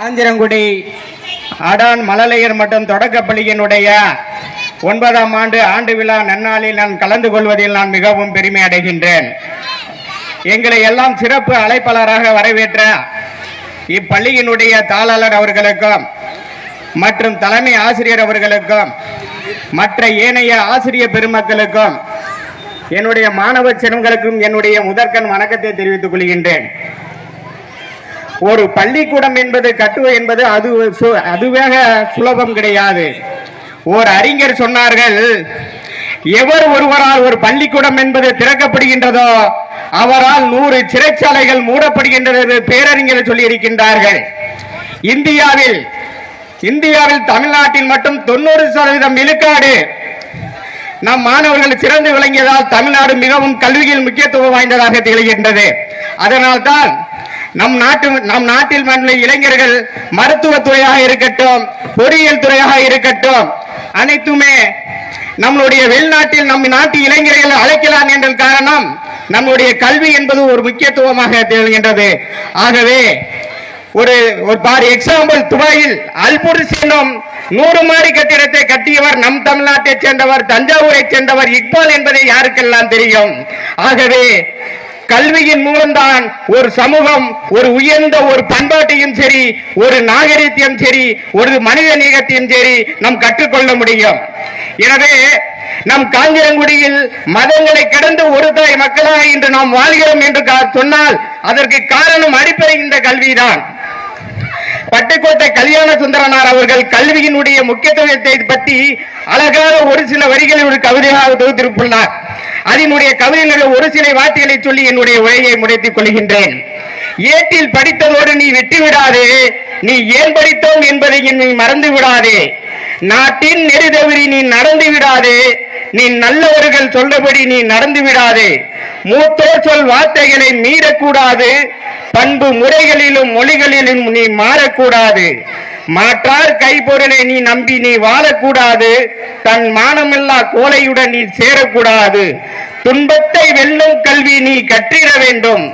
காஞ்சிரங்குடி அடான் மழலையர் மற்றும் தொடக்கப்பள்ளியினுடைய 9ஆம் ஆண்டு விழா நன்னாளில் நான் கலந்து கொள்வதில் நான் மிகவும் பெருமை அடைகின்றேன். எங்களை எல்லாம் சிறப்பு அழைப்பாளராக வரவேற்ற இப்பள்ளியினுடைய தாளாளர் அவர்களுக்கும் மற்றும் தலைமை ஆசிரியர் அவர்களுக்கும் மற்ற ஏனைய ஆசிரியர் பெருமக்களுக்கும் என்னுடைய மாணவ செல்வங்களுக்கும் என்னுடைய முதற்கண் வணக்கத்தை தெரிவித்துக் கொள்கின்றேன். ஒரு பள்ளிக்கூடம் என்பது கட்டுவது என்பது அதுவே சுலபம் கிடையாது. ஒரு அறிஞர் சொன்னார்கள், எவர் ஒருவரால் ஒரு பள்ளிக்கூடம் என்பது திறக்கப்படுகின்றதோ அவரால் 100 சிறைச்சாலைகள் மூடப்படுகின்றது பேரறிஞர் சொல்லி இருக்கின்றார்கள். இந்தியாவில் தமிழ்நாட்டில் மட்டும் 90% விழுக்காடு நம் மாணவர்கள் சிறந்து விளங்கியதால் தமிழ்நாடு மிகவும் கல்வியில் முக்கியத்துவம் வாய்ந்ததாக திகழ்கின்றது. அதனால்தான் நம் நாட்டில் இளைஞர்கள் மருத்துவத்துறையாக இருக்கட்டும், பொறியியல் துறையாக இருக்கட்டும், அனைத்துமே நம்மளுடைய வெளிநாட்டில் நம் நாட்டு இளைஞர்கள் அழைக்கலாம் என்ற காரணம் நம்முடைய கல்வி என்பது ஒரு முக்கியத்துவமாக திகழ்கின்றது. ஆகவே ஒரு பார் எக்ஸாம்பிள், துபாயில் அல்புர்ஸ் என்னும் 100 மாடி கட்டிடத்தை கட்டியவர் நம் தமிழ்நாட்டை சேர்ந்தவர், தஞ்சாவூரை சேர்ந்தவர் இக்பால் என்பதை யாருக்கெல்லாம் தெரியும். ஆகவே கல்வியின் மூலம்தான் ஒரு சமூகம் ஒரு உயர்ந்த ஒரு பண்பாட்டையும் சரி, ஒரு நாகரிகத்தையும் சரி, ஒரு மனித நீகத்தையும் சரி நாம் கற்றுக்கொள்ள முடியும். எனவே நம் காஞ்சிரங்குடியில் மதங்களை கடந்து ஒரு தாய் மக்களாக இன்று நாம் வாழ்கிறோம் என்று சொன்னால் அதற்கு காரணம் அடிப்படை இந்த கல்விதான். பட்டுக்கோட்டை கல்யாண சுந்தரனார் அவர்கள் கல்வியினுடைய முக்கியத்துவத்தை பற்றி அழகாக ஒரு சில வரிகளில் ஒரு கவிதையாக தொகுத்திருப்புள்ளார். அதனுடைய கவிதைகளில் ஒரு சில வார்த்தைகளை சொல்லி என்னுடைய உரையை முடித்துக் கொள்கின்றேன். ஏட்டில் படித்ததோடு நீ விட்டு விடாதே, நீ ஏன் படித்தோம் என்பதை நீ மறந்து விடாதே, நாட்டின் நெறிதவறி நீ நடந்து விடாதே, நீ நல்லவர்கள் சொல்றபடி நீ நடந்து விடாதே, மூத்தோர் சொல் வார்த்தைகளை மீறக்கூடாது, பண்பு முறைகளிலும் மொழிகளிலும் நீ மாறக்கூடாது, மாற்றார் கைப்பொருளை நீ நம்பி நீ வாழக்கூடாது, தன் மானமில்லா கோலையுடன் நீ சேரக்கூடாது, துன்பத்தை வெல்லும் கல்வி நீ கற்றிட வேண்டும்,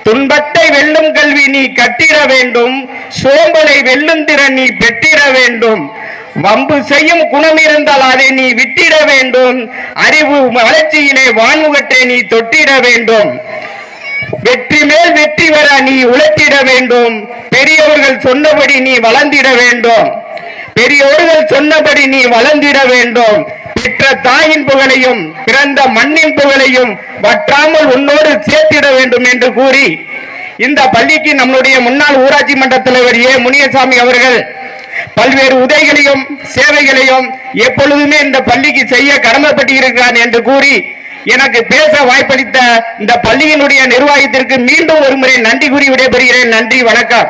துன்பத்தை வெல்லும் கல்வி நீ கட்டிட வேண்டும், சோம்பலை வெல்லும் திறன் நீ பெற்றிட வேண்டும், வம்பு செய்யும் குணம் இருந்தால் அதை நீ விட்டிட வேண்டும், அறிவு வளர்ச்சியிலே வான்முகத்தை நீ தொட்டிட வேண்டும், வெற்றி மேல் வெற்றி வர நீ உழைத்திட வேண்டும், பெரியவர்கள் சொன்னபடி நீ வளர்ந்திட வேண்டும், பெரியோர்கள் சொன்னபடி நீ வளர்ந்திட வேண்டும், பெற்ற தாயின் புகழையும் பிறந்த மண்ணின் புகழையும் வற்றாமல் உன்னோடு சேர்த்திட வேண்டும் என்று கூறி இந்த பள்ளிக்கு நம்முடைய முன்னாள் ஊராட்சி மன்ற தலைவர் ஏ முனியசாமி அவர்கள் பல்வேறு உதவிகளையும் சேவைகளையும் எப்பொழுதுமே இந்த பள்ளிக்கு செய்ய கடமைப்பட்டு இருக்கிறார் என்று கூறி எனக்கு பேச வாய்ப்பளித்த இந்த பள்ளியினுடைய நிர்வாகத்திற்கு மீண்டும் ஒரு முறை நன்றி கூறி விடைபெறுகிறேன். நன்றி, வணக்கம்.